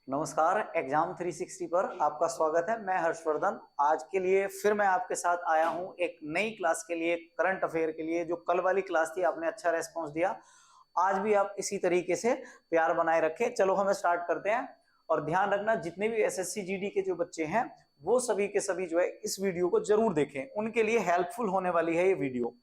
नमस्कार। एग्जाम 360 पर आपका स्वागत है। मैं हर्षवर्धन। आज के लिए फिर मैं आपके साथ आया हूं एक नई क्लास के लिए, करंट अफेयर के लिए। जो कल वाली क्लास थी आपने अच्छा रेस्पॉन्स दिया, आज भी आप इसी तरीके से प्यार बनाए रखें। चलो हमें स्टार्ट करते हैं। और ध्यान रखना, जितने भी एसएससी जीडी के जो बच्चे हैं वो सभी के सभी जो है इस वीडियो को जरूर देखें, उनके लिए हेल्पफुल होने वाली है ये वीडियो।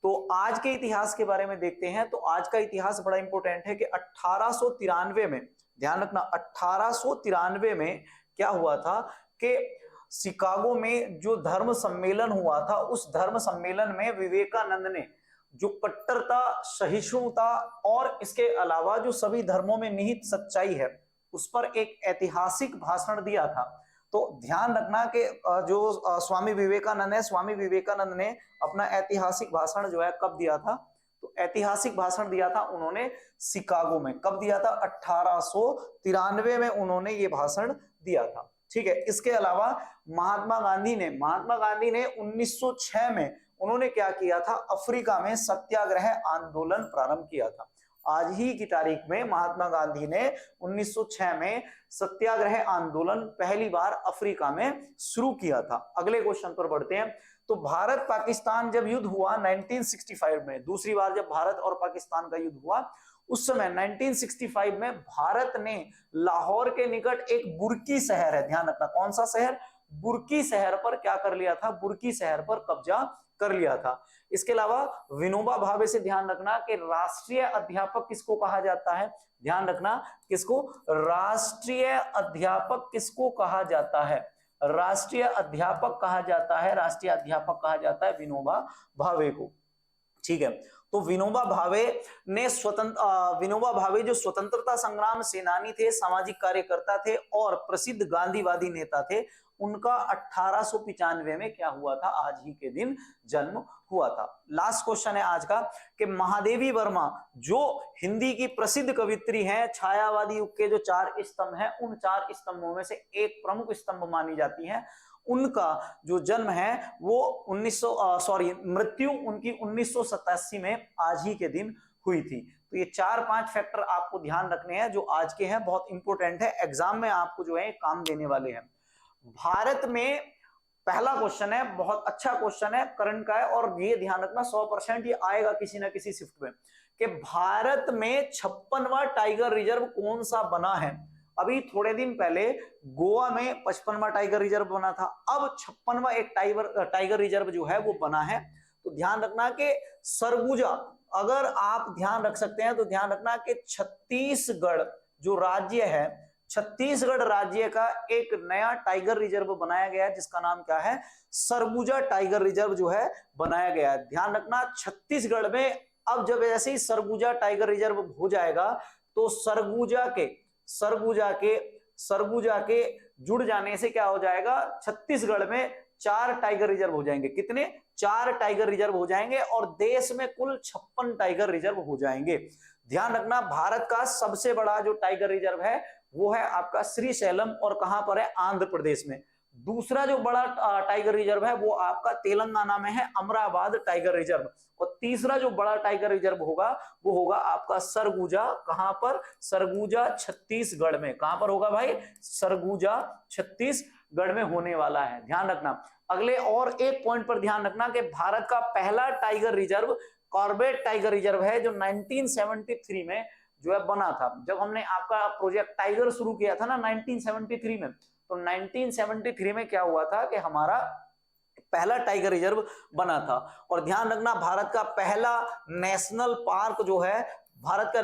तो आज के इतिहास के बारे में देखते हैं। तो आज का इतिहास बड़ा इंपॉर्टेंट है कि 1893 में, ध्यान रखना 1893 में क्या हुआ था कि शिकागो में जो धर्म सम्मेलन हुआ था, उस धर्म सम्मेलन में विवेकानंद ने जो कट्टरता, सहिष्णुता और इसके अलावा जो सभी धर्मों में निहित सच्चाई है उस पर एक ऐतिहासिक भाषण दिया था। तो ध्यान रखना कि जो स्वामी विवेकानंद है, स्वामी विवेकानंद ने अपना ऐतिहासिक भाषण जो है कब दिया था? तो ऐतिहासिक भाषण दिया था उन्होंने शिकागो में। कब दिया था? 1893 में उन्होंने ये भाषण दिया था। ठीक है। इसके अलावा महात्मा गांधी ने 1906 में उन्होंने क्या किया था? अफ्रीका में सत्याग्रह आंदोलन प्रारंभ किया था। आज ही की तारीख में महात्मा गांधी ने 1906 में सत्याग्रह आंदोलन पहली बार अफ्रीका में शुरू किया था। अगले क्वेश्चन पर बढ़ते हैं। तो भारत पाकिस्तान जब युद्ध हुआ 1965 में, दूसरी बार जब भारत और पाकिस्तान का युद्ध हुआ, उस समय 1965 में भारत ने लाहौर के निकट एक बुर्की शहर है, ध्यान रखना कौन सा शहर? बुर्की शहर पर क्या कर लिया था? बुर्की शहर पर कब्जा कर लिया था। इसके अलावा विनोबा भावे से ध्यान रखना कि राष्ट्रीय अध्यापक किसको कहा जाता है? ध्यान रखना किसको? राष्ट्रीय अध्यापक किसको कहा जाता है? राष्ट्रीय अध्यापक कहा जाता है, राष्ट्रीय अध्यापक कहा जाता है विनोबा भावे को। ठीक है। तो विनोबा भावे जो स्वतंत्रता संग्राम सेनानी थे, सामाजिक कार्यकर्ता थे और प्रसिद्ध गांधीवादी नेता थे, उनका 1895 में क्या हुआ था? आज ही के दिन जन्म हुआ था। लास्ट क्वेश्चन है आज का कि महादेवी वर्मा जो हिंदी की प्रसिद्ध कवित्री हैं, छायावादी युग के जो 4 स्तंभ हैं, उन 4 स्तंभों में से एक प्रमुख स्तंभ मानी जाती है। उनका जो जन्म है वो मृत्यु उनकी 1987 में आज ही के दिन हुई थी। तो ये 4-5 फैक्टर आपको ध्यान रखने हैं जो आज के हैं, बहुत इंपॉर्टेंट है, एग्जाम में आपको जो है काम देने वाले हैं। भारत में पहला क्वेश्चन है, बहुत अच्छा क्वेश्चन है, करंट का है, और ये ध्यान रखना 100% ये आएगा किसी ना किसी शिफ्ट में कि भारत में 56वां टाइगर रिजर्व कौन सा बना है। अभी थोड़े दिन पहले गोवा में 55वां टाइगर रिजर्व बना था, अब 56वां एक टाइगर रिजर्व जो है वो बना है। तो ध्यान रखना कि सरगुजा, अगर आप ध्यान रख सकते हैं तो ध्यान रखना कि छत्तीसगढ़ जो राज्य है, छत्तीसगढ़ राज्य का एक नया टाइगर रिजर्व बनाया गया है जिसका नाम क्या है? सरगुजा टाइगर रिजर्व जो है बनाया गया है। ध्यान रखना छत्तीसगढ़ में अब जब ऐसे ही सरगुजा टाइगर रिजर्व हो जाएगा तो सरगुजा के जुड़ जाने से क्या हो जाएगा? छत्तीसगढ़ में 4 टाइगर रिजर्व हो जाएंगे। कितने? 4 टाइगर रिजर्व हो जाएंगे और देश में कुल 56 टाइगर रिजर्व हो जाएंगे। ध्यान रखना भारत का सबसे बड़ा जो टाइगर रिजर्व है वो है आपका श्रीशैलम, और कहां पर है? आंध्र प्रदेश में। दूसरा जो बड़ा टाइगर रिजर्व है वो आपका तेलंगाना में है, अमराबाद टाइगर रिजर्व। और तीसरा जो बड़ा टाइगर रिजर्व होगा वो होगा आपका सरगुजा। कहां पर? सरगुजा छत्तीसगढ़ में। कहां पर होगा भाई? सरगुजा छत्तीसगढ़ में होने वाला है, ध्यान रखना। अगले और एक पॉइंट पर ध्यान रखना कि भारत का पहला tiger reserve Corbett tiger reserve है, जो 1973 में जो है बना था। जब हमने आपका प्रोजेक्ट टाइगर शुरू किया था ना 1973 में, तो 1973 में क्या हुआ था कि हमारा पहला टाइगर रिजर्व बना था। और ध्यान रखना भारत का पहला नेशनल पार्क जो है, भारत का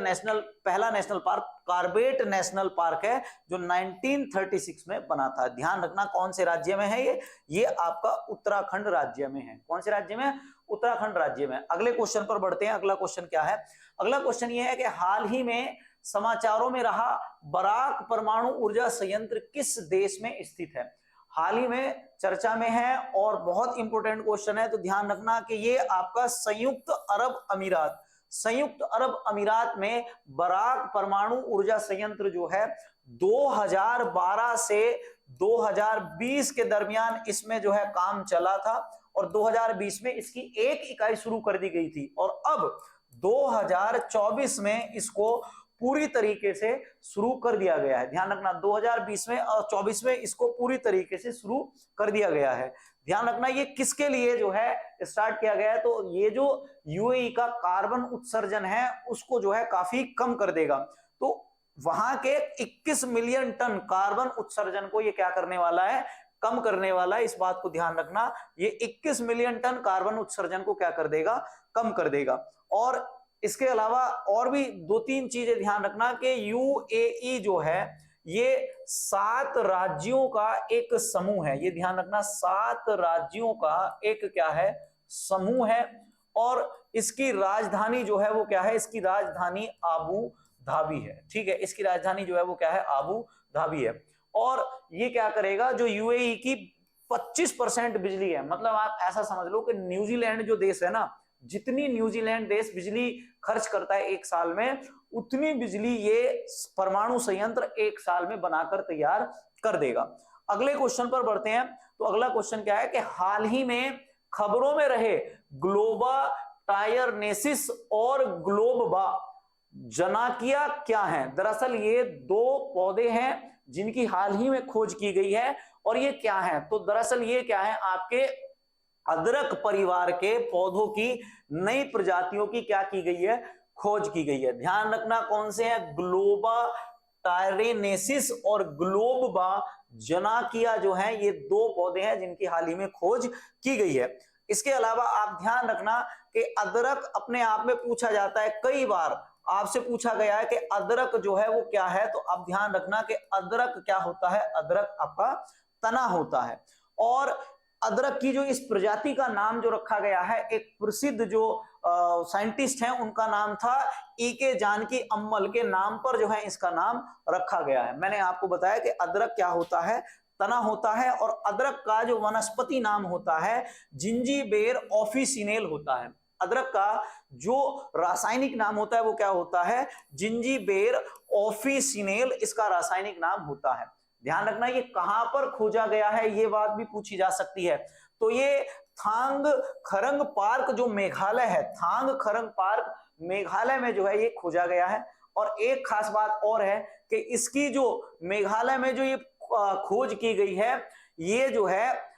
पहला national park Corbett national park है, जो 1936 में बना था। ध्यान रखना कौन से राज्य में है ये आपका उत्तराखंड राज्य में है। कौन से राज्य में? उत्तराखंड राज्य में। अगले क्वेश्चन पर बढ़ते हैं। अगला क्वेश्चन क्या है? अगला क्वेश्चन ये है कि हाल ही में समाचारों में रहा बराक परमाणु ऊर्जा संयंत्र किस देश में स्थित है? हाल ही में चर्चा में है और बहुत इंपॉर्टेंट क्वेश्चन है, तो ध्यान रखना कि ये आपका संयुक्त अरब अमीरात में बराक परमाणु ऊर्जा संयंत्र जो है 2012 से 2020 के दरमियान इसमें जो है काम चला था, और 2020 में इसकी एक इकाई शुरू कर दी गई थी, और अब 2024 में इसको पूरी तरीके से शुरू कर दिया गया है। ध्यान रखना 2020 में और 24 में इसको पूरी तरीके से शुरू कर दिया गया है। ध्यान रखना ये किसके लिए जो है स्टार्ट किया गया है, तो ये जो यूएई का कार्बन उत्सर्जन है उसको जो है काफी कम कर देगा। तो वहां के 21 मिलियन टन कार्बन उत्सर्जन को ये क्या करने वाला है, कम करने वाला है। इस बात को ध्यान रखना, ये 21 मिलियन टन कार्बन उत्सर्जन को क्या कर देगा, कम कर देगा। और इसके अलावा और भी 2-3 चीजें ध्यान रखना कि यूएई जो है ये 7 राज्यों का एक समूह है। ये ध्यान रखना 7 राज्यों का एक क्या है, समूह है। और इसकी राजधानी जो है वो क्या है, इसकी राजधानी आबू धाबी है। ठीक है, इसकी राजधानी जो है वो क्या है, आबू धाबी है। और ये क्या करेगा, जो यूएई की 25% बिजली है, मतलब आप ऐसा समझ लो कि न्यूजीलैंड जो देश है ना, जितनी न्यूजीलैंड देश बिजली खर्च करता है एक साल में, उतनी बिजली ये परमाणु संयंत्र एक साल में बनाकर तैयार कर देगा। अगले क्वेश्चन पर बढ़ते हैं। तो अगला क्वेश्चन क्या है कि हाल ही में खबरों में रहे ग्लोबा टायरनेसिस और ग्लोबा जनाकिया क्या है। दरअसल ये 2 पौधे हैं जिनकी हाल ही में खोज की गई है। और ये क्या है, तो दरअसल ये क्या है, आपके अदरक परिवार के पौधों की नई प्रजातियों की क्या की गई है, खोज की गई है। ध्यान रखना कौन से हैं, ग्लोबा टायरेनेसिस और ग्लोबा जनाकिया जो है, ये 2 पौधे हैं जिनकी हाल ही में खोज की गई है। इसके अलावा आप ध्यान रखना कि अदरक अपने आप में पूछा जाता है, कई बार आपसे पूछा गया है कि अदरक जो है वो क्या है, तो आप ध्यान रखना कि अदरक क्या होता है, अदरक आपका तना होता है। और अदरक की जो इस प्रजाति का नाम जो रखा गया है, एक प्रसिद्ध जो साइंटिस्ट हैं उनका नाम था ईके जानकी अम्मल के नाम पर जो है इसका नाम रखा गया है। मैंने आपको बताया कि अदरक क्या होता है, तना होता है। और अदरक का जो वनस्पति नाम होता है जिंजीबेर ऑफिसिनेल होता है। अदरक का जो रासायनिक नाम होता है वो क्या होता है, जिंजीबेर ऑफिसिनेल इसका रासायनिक नाम होता है। ध्यान रखना ये कहां पर खोजा गया है, ये बात भी पूछी जा सकती है। तो ये थांग खरंग पार्क जो मेघालय है, थांग खरंग पार्क मेघालय में जो है ये खोजा गया है। और एक खास बात और है कि इसकी जो मेघालय में जो ये खोज की गई है, ये जो है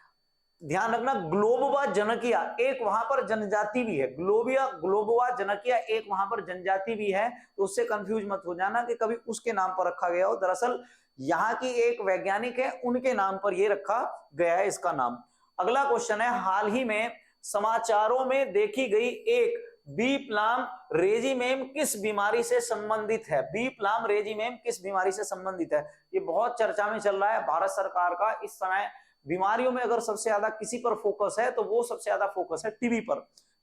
ध्यान रखना ग्लोबवा जनकिया एक वहां पर जनजाति भी है, ग्लोबवा जनकिया एक वहां पर जनजाति भी है। तो उससे कंफ्यूज मत हो जाना कि कभी उसके नाम पर रखा गया हो, दरअसल यहाँ की एक वैज्ञानिक है उनके नाम पर यह रखा गया है इसका नाम। अगला क्वेश्चन है, हाल ही में समाचारों में देखी गई एक बी प्लाम रेजिमेम किस बीमारी से संबंधित है। बी प्लाम रेजिमेम किस बीमारी से संबंधित है, ये बहुत चर्चा में चल रहा है भारत सरकार का इस समय। बीमारियों में अगर सबसे ज्यादा किसी पर फोकस है तो वो सबसे ज्यादा फोकस है टीबी पर,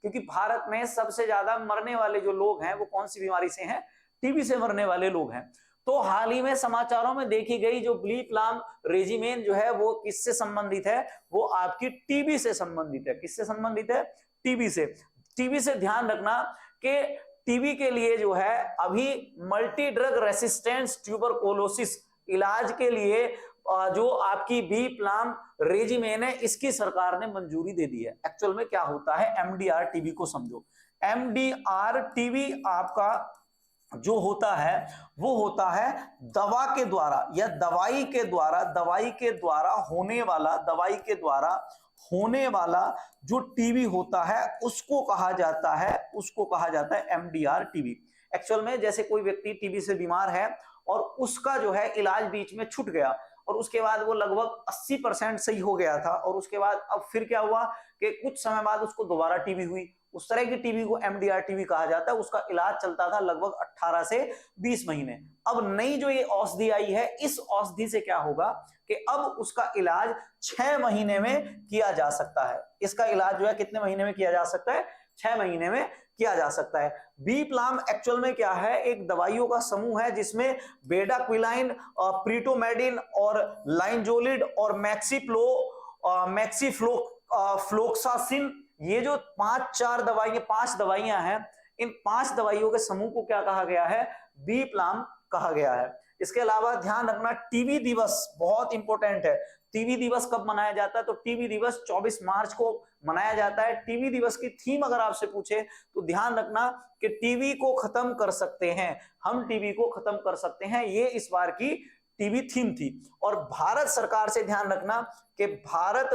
क्योंकि भारत में सबसे ज्यादा मरने वाले जो लोग हैं वो कौन सी बीमारी से हैं, टीबी से मरने वाले लोग हैं। तो हाल ही में समाचारों में देखी गई जो बी प्लाम रेजिमेन जो है वो किससे संबंधित है, वो आपकी टीबी से संबंधित है। किससे संबंधित है, टीबी से। टीबी से ध्यान रखना कि टीबी के लिए जो है अभी मल्टी ड्रग रेसिस्टेंस ट्यूबरकुलोसिस इलाज के लिए जो आपकी बी प्लाम रेजिमेन है इसकी सरकार ने मंजूरी दे दी है। एक्चुअल में क्या होता है, एमडीआर टीबी को समझो। एमडीआर टीबी आपका जो होता है वो होता है दवा के द्वारा या दवाई के द्वारा होने वाला जो टीबी होता है उसको कहा जाता है एमडीआर टीबी। एक्चुअल में जैसे कोई व्यक्ति टीबी से बीमार है और उसका जो है इलाज बीच में छूट गया और उसके बाद वो लगभग 80% सही हो गया था, और उसके बाद अब फिर क्या हुआ कि कुछ समय बाद उसको दोबारा टीबी हुई, उस तरह की टीबी को एमडीआर टीबी कहा जाता है। उसका इलाज चलता था लगभग 18 से 20 महीने। अब नई जो ये औषधि आई है, इस औषधि से क्या होगा कि अब उसका इलाज 6 महीने में किया जा सकता है। इसका इलाज जो है कितने महीने में किया जा सकता है, 6 महीने में किया जा सकता है। बी प्लाम एक्चुअल में क्या है, एक दवाइयों का समूह है जिसमें बेडाक्विलाइन, प्रीटोमेडिन और लाइनजोलिड और मैक्सीफ्लोक्सासिन, ये जो 5 दवाइयां हैं, इन 5 दवाइयों के समूह को क्या कहा गया है, बी प्लाम कहा गया है। इसके अलावा ध्यान रखना टीबी दिवस बहुत इंपॉर्टेंट है। टीबी दिवस कब मनाया जाता है? तो टीबी दिवस 24 मार्च को मनाया जाता है। टीबी दिवस की थीम अगर आपसे पूछे तो ध्यान रखना कि टीबी को खत्म कर सकते हैं, हम टीबी को खत्म कर सकते हैं, ये इस बार की टीबी थीम थी। और भारत सरकार से ध्यान रखना कि भारत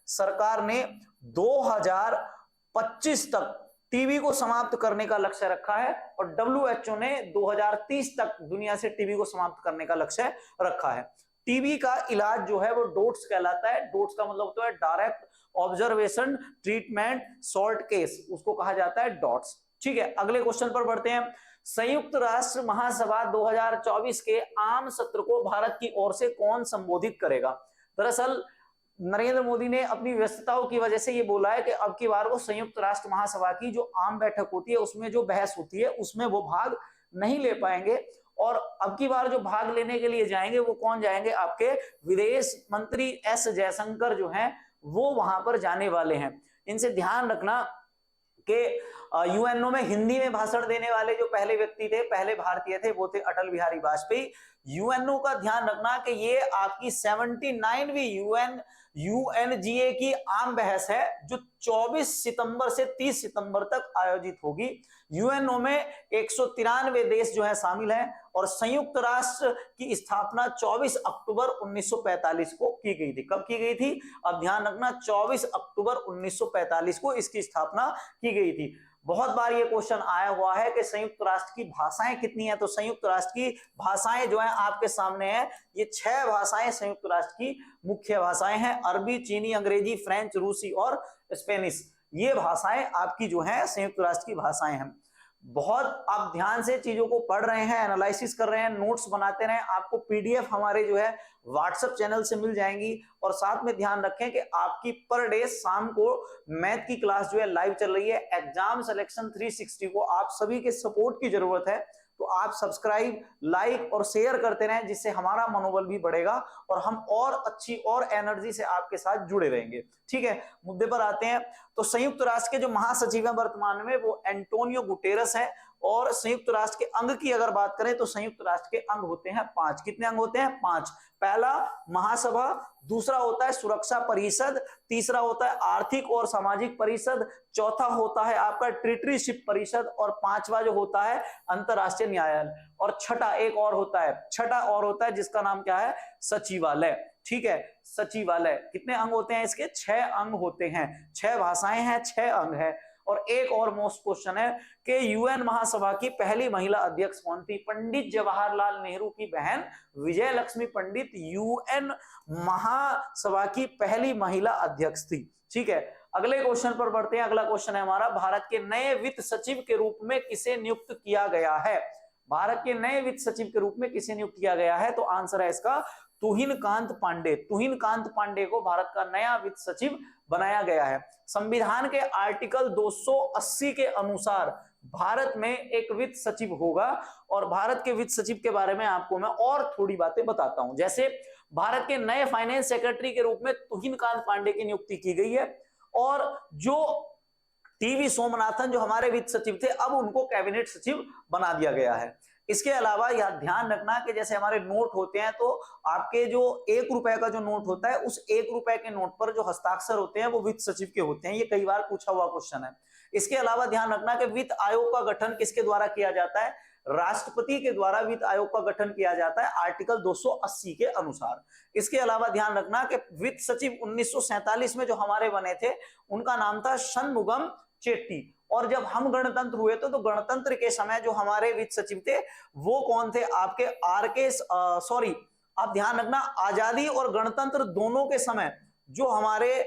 सरकार ने 2025 तक टीबी को समाप्त करने का लक्ष्य रखा है और डब्ल्यूएचओ ने 2030 तक दुनिया से टीबी को समाप्त करने का लक्ष्य रखा है। टीबी का इलाज जो है वो डोट्स कहलाता है। डोट्स का मतलब होता है direct observation treatment salt case, उसको कहा जाता है डॉट्स। ठीक है, अगले क्वेश्चन पर बढ़ते हैं। संयुक्त राष्ट्र महासभा 2024 के आम सत्र को भारत की ओर से कौन संबोधित करेगा? दरअसल नरेंद्र मोदी ने अपनी व्यस्तताओं की वजह से ये बोला है कि अब की बार वो संयुक्त राष्ट्र महासभा की जो आम बैठक होती है उसमें जो बहस होती है उसमें वो भाग नहीं ले पाएंगे। और अब की बार जो भाग लेने के लिए जाएंगे वो कौन जाएंगे? आपके विदेश मंत्री एस जयशंकर जो हैं वो वहां पर जाने वाले हैं। इनसे ध्यान रखना कि यूएनओ में हिंदी में भाषण देने वाले जो पहले व्यक्ति थे, पहले भारतीय थे, वो थे अटल बिहारी वाजपेयी। यूएनओ का ध्यान रखना कि ये आपकी 79वीं यूएनजीए की आम बहस है जो 24 सितंबर से 30 सितंबर तक आयोजित होगी। यूएनओ में 193 देश जो है शामिल हैं और संयुक्त राष्ट्र की स्थापना 24 अक्टूबर 1945 को की गई थी। कब की गई थी? अब ध्यान रखना 24 अक्टूबर 1945 को इसकी स्थापना की गई थी। बहुत बार ये क्वेश्चन आया हुआ है कि संयुक्त राष्ट्र की भाषाएं कितनी हैं? तो संयुक्त राष्ट्र की भाषाएं जो है आपके सामने है, ये 6 भाषाएं संयुक्त राष्ट्र की मुख्य भाषाएं हैं। अरबी, चीनी, अंग्रेजी, फ्रेंच, रूसी और स्पेनिश, ये भाषाएं आपकी जो है संयुक्त राष्ट्र की भाषाएं हैं। बहुत आप ध्यान से चीजों को पढ़ रहे हैं, एनालिसिस कर रहे हैं, नोट्स बनाते रहे। आपको पीडीएफ हमारे जो है व्हाट्सएप चैनल से मिल जाएंगी। और साथ में ध्यान रखें कि आपकी पर डे शाम को मैथ की क्लास जो है लाइव चल रही है। एग्जाम सिलेक्शन 360 को आप सभी के सपोर्ट की जरूरत है, तो आप सब्सक्राइब, लाइक और शेयर करते रहें जिससे हमारा मनोबल भी बढ़ेगा और हम और अच्छी और एनर्जी से आपके साथ जुड़े रहेंगे। ठीक है, मुद्दे पर आते हैं। तो संयुक्त राष्ट्र के जो महासचिव हैं वर्तमान में वो एंटोनियो गुटेरस है। और संयुक्त राष्ट्र के अंग की अगर बात करें तो संयुक्त राष्ट्र के अंग होते हैं 5। कितने अंग होते हैं? 5। पहला महासभा, दूसरा होता है सुरक्षा परिषद, तीसरा होता है आर्थिक और सामाजिक परिषद, चौथा होता है आपका ट्रीटरीशिप परिषद और पांचवा जो होता है अंतरराष्ट्रीय न्यायालय, और छठा एक और होता है जिसका नाम क्या है? सचिवालय। ठीक है, सचिवालय। कितने अंग होते हैं इसके? 6 अंग होते हैं। 6 भाषाएं हैं, 6 अंग है। और एक और मोस्ट क्वेश्चन है कि यूएन महासभा की पहली महिला अध्यक्ष कौन थी? पंडित जवाहरलाल नेहरू की बहन विजय लक्ष्मी पंडित यूएन महासभा की पहली महिला अध्यक्ष थी। ठीक है, अगले क्वेश्चन पर बढ़ते हैं। अगला क्वेश्चन है हमारा, भारत के नए वित्त सचिव के रूप में किसे नियुक्त किया गया है? भारत के नए वित्त सचिव के रूप में किसे नियुक्त किया गया है? तो आंसर है इसका तुहिन कांत पांडे। तुहिन कांत पांडे को भारत का नया वित्त सचिव बनाया गया है। संविधान के आर्टिकल 280 के अनुसार भारत में एक वित्त सचिव होगा और भारत के वित्त सचिव के बारे में आपको मैं और थोड़ी बातें बताता हूं। जैसे भारत के नए फाइनेंस सेक्रेटरी के रूप में तुहिन कांत पांडे की नियुक्ति की गई है और जो टीवी सोमनाथन जो हमारे वित्त सचिव थे अब उनको कैबिनेट सचिव बना दिया गया है। इसके अलावा यह ध्यान रखना कि जैसे हमारे नोट होते हैं तो आपके जो 1 रुपए का जो नोट होता है उस 1 रुपए के नोट पर जो हस्ताक्षर होते हैं वो वित्त सचिव के होते हैं। ये कई बार पूछा हुआ क्वेश्चन है। इसके अलावा ध्यान रखना कि वित्त आयोग का गठन किसके द्वारा किया जाता है? राष्ट्रपति के द्वारा वित्त आयोग का गठन किया जाता है आर्टिकल 280 के अनुसार। इसके अलावा ध्यान रखना कि वित्त सचिव 1947 में जो हमारे बने थे उनका नाम था शनमुगम चेट्टी। और जब हम गणतंत्र हुए थे तो गणतंत्र के समय जो हमारे वित्त सचिव थे वो कौन थे? आपके आप ध्यान रखना, आजादी और गणतंत्र दोनों के समय जो हमारे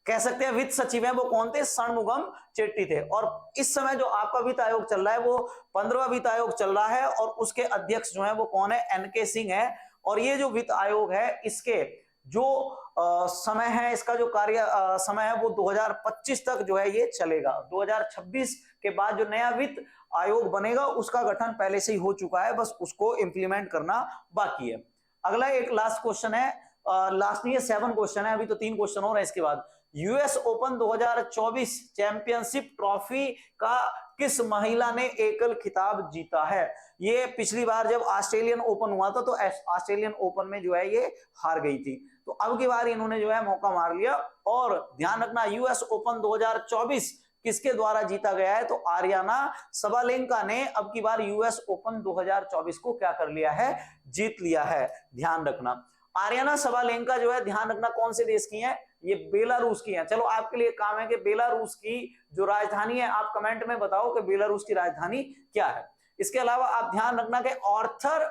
कह सकते हैं वित्त सचिव हैं वो कौन थे? शनमुगम चेट्टी थे। और इस समय जो आपका वित्त आयोग चल रहा है वो 15वां वित्त आयोग चल रहा है और उसके अध्यक्ष जो है वो कौन है? एनके सिंह है। और ये जो वित्त आयोग है इसके जो समय है, इसका जो कार्य समय है वो 2025 तक जो है ये चलेगा। 2026 के बाद जो नया वित्त आयोग बनेगा उसका गठन पहले से ही हो चुका है, बस उसको इंप्लीमेंट करना बाकी है। अगला एक लास्ट क्वेश्चन है, लास्ट नहीं है 7 क्वेश्चन है, अभी तो 3 क्वेश्चन और है इसके बाद। यूएस ओपन 2024 चैंपियनशिप ट्रॉफी का किस महिला ने एकल खिताब जीता है? ये पिछली बार जब ऑस्ट्रेलियन ओपन हुआ था तो ऑस्ट्रेलियन ओपन में जो है ये हार गई थी, तो अब की बार इन्होंने जो है मौका मार लिया। और ध्यान रखना यूएस ओपन 2024 किसके द्वारा जीता गया है? तो आर्याना सबालेंका ने अब की बार यूएस ओपन 2024 को क्या कर लिया है? जीत लिया है। ध्यान रखना आर्याना सबालेंका जो है, ध्यान रखना कौन से देश की है? ये बेलारूस की है। चलो आपके लिए काम है कि बेलारूस की जो राजधानी है आप कमेंट में बताओ कि बेलारूस की राजधानी क्या है। इसके अलावा आप ध्यान रखना कि ऑर्थर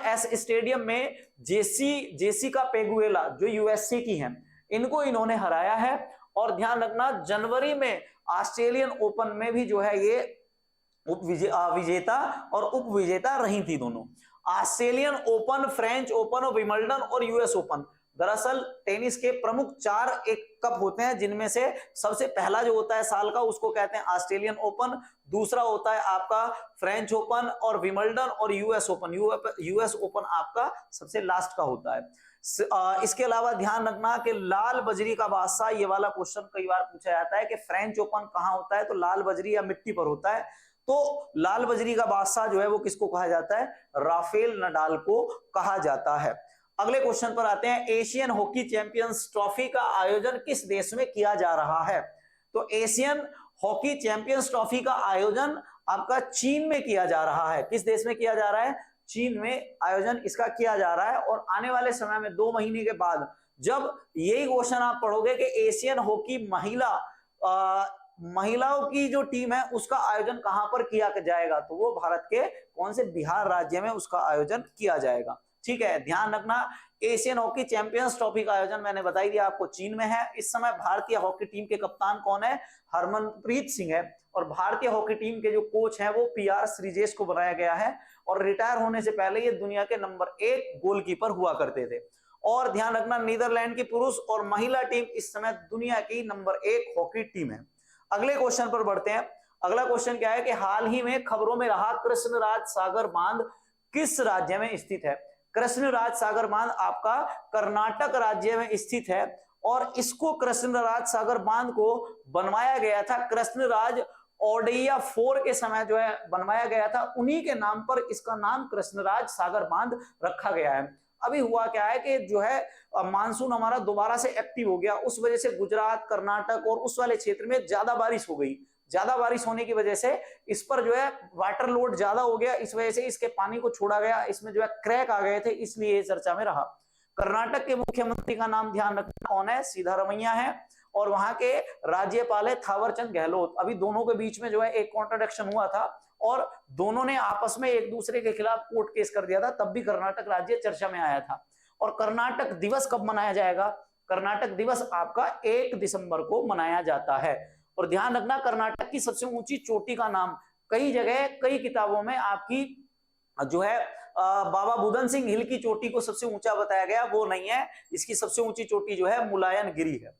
एस स्टेडियम में जेसिका पेगुएला जो यूएसए की हैं, इनको इन्होंने हराया है। और ध्यान रखना जनवरी में ऑस्ट्रेलियन ओपन में भी जो है ये विजेता और उप विजेता रही थी दोनों। ऑस्ट्रेलियन ओपन, फ्रेंच ओपन और विंबलडन और यूएस ओपन, दरअसल टेनिस के प्रमुख 4 एक कप होते हैं, जिनमें से सबसे पहला जो होता है साल का उसको कहते हैं ऑस्ट्रेलियन ओपन, दूसरा होता है आपका फ्रेंच ओपन और विंबलडन, और यूएस ओपन आपका सबसे लास्ट का होता है। इसके अलावा ध्यान रखना कि लाल बजरी का बादशाह, ये वाला क्वेश्चन कई बार पूछा जाता है कि फ्रेंच ओपन कहां होता है? तो लाल बजरी या मिट्टी पर होता है। तो लाल बजरी का बादशाह जो है वो किसको कहा जाता है? राफेल नडाल को कहा जाता है। अगले क्वेश्चन पर आते हैं, एशियन हॉकी चैंपियंस ट्रॉफी का आयोजन किस देश में किया जा रहा है? तो एशियन हॉकी चैंपियंस ट्रॉफी का आयोजन आपका चीन में किया जा रहा है। किस देश में किया जा रहा है? चीन में आयोजन इसका किया जा रहा है। और आने वाले समय में 2 महीने के बाद जब यही क्वेश्चन आप पढ़ोगे कि एशियन हॉकी महिलाओं की जो टीम है उसका आयोजन कहां पर किया जाएगा, तो वो भारत के कौन से बिहार राज्य में उसका आयोजन किया जाएगा। ठीक है, ध्यान रखना एशियन हॉकी चैंपियंस ट्रॉफी का आयोजन मैंने बताई दिया आपको चीन में है। इस समय भारतीय हॉकी टीम के कप्तान कौन है? हरमनप्रीत सिंह है। और भारतीय हॉकी टीम के जो कोच हैं वो पीआर श्रीजेश को बनाया गया है। और रिटायर होने से पहले ये दुनिया के नंबर 1 गोलकीपर हुआ करते थे। और ध्यान रखना नीदरलैंड की पुरुष और महिला टीम इस समय दुनिया की नंबर 1 हॉकी टीम है। अगले क्वेश्चन पर बढ़ते हैं। अगला क्वेश्चन क्या है कि हाल ही में खबरों में रहा कृष्णराज सागर बांध किस राज्य में स्थित है? कृष्णराज सागर बांध आपका कर्नाटक राज्य में स्थित है। और इसको कृष्णराज सागर बांध को बनवाया गया था कृष्णराज ओडिया 4 के समय जो है बनवाया गया था, उन्हीं के नाम पर इसका नाम कृष्णराज सागर बांध रखा गया है। अभी हुआ क्या है कि जो है मानसून हमारा दोबारा से एक्टिव हो गया, उस वजह से गुजरात, कर्नाटक और उस वाले क्षेत्र में ज्यादा बारिश हो गई। ज्यादा बारिश होने की वजह से इस पर जो है वाटर लोड ज्यादा हो गया, इस वजह से इसके पानी को छोड़ा गया, इसमें जो है क्रैक आ गए थे, इसलिए ये चर्चा में रहा। कर्नाटक के मुख्यमंत्री का नाम ध्यान रखना कौन है? सिद्धारमैया है। और वहां के राज्यपाल है थावरचंद गहलोत। अभी दोनों के बीच में जो है एक कॉन्ट्रडिक्शन हुआ था और दोनों ने आपस में एक दूसरे के खिलाफ कोर्ट केस कर दिया था, तब भी कर्नाटक राज्य चर्चा में आया था। और कर्नाटक दिवस कब मनाया जाएगा? कर्नाटक दिवस आपका 1 दिसंबर को मनाया जाता है। और ध्यान रखना कर्नाटक की सबसे ऊंची चोटी का नाम कई जगह कई किताबों में आपकी जो है बाबा बुदन सिंह हिल की चोटी को सबसे ऊंचा बताया गया, वो नहीं है। इसकी सबसे ऊंची चोटी जो है मुलायन गिरी है।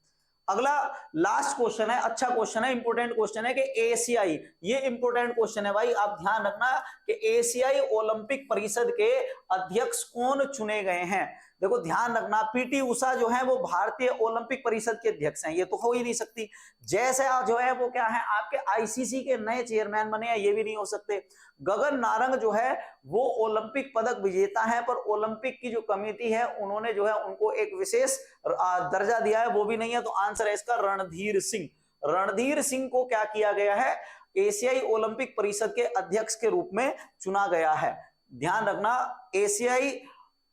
अगला लास्ट क्वेश्चन है, अच्छा क्वेश्चन है, इंपोर्टेंट क्वेश्चन है कि एशियाई, ये इंपोर्टेंट क्वेश्चन है भाई, आप ध्यान रखना कि एशियाई ओलंपिक परिषद के अध्यक्ष कौन चुने गए हैं। देखो ध्यान रखना पीटी उषा जो है वो भारतीय ओलंपिक परिषद के अध्यक्ष हैं, ये तो हो ही नहीं सकती। जैसे जो है वो क्या है आपके आईसीसी के नए चेयरमैन बने हैं, ये भी नहीं हो सकते। गगन नारंग जो है वो ओलंपिक पदक विजेता है, पर ओलंपिक की जो कमेटी है उन्होंने जो है उनको एक विशेष दर्जा दिया है, वो भी नहीं है। तो आंसर है इसका रणधीर सिंह। रणधीर सिंह को क्या किया गया है? एशियाई ओलंपिक परिषद के अध्यक्ष के रूप में चुना गया है। ध्यान रखना एशियाई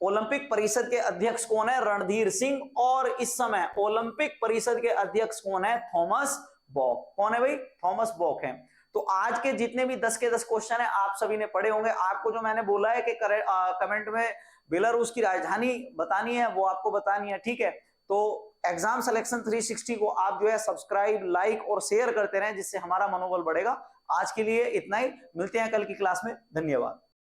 ओलंपिक परिषद के अध्यक्ष कौन है? रणधीर सिंह। और इस समय ओलंपिक परिषद के अध्यक्ष कौन है? थॉमस बॉक। कौन है भाई? थॉमस बॉक है। तो आज के जितने भी 10 के 10 क्वेश्चन है आप सभी ने पढ़े होंगे। आपको जो मैंने बोला है कि कमेंट में बेलारूस की राजधानी बतानी है, वो आपको बतानी है, ठीक है। तो एग्जाम सिलेक्शन 360 को आप जो है सब्सक्राइब, लाइक और शेयर करते रहें, जिससे हमारा मनोबल बढ़ेगा। आज के लिए इतना ही, मिलते हैं कल की क्लास में। धन्यवाद।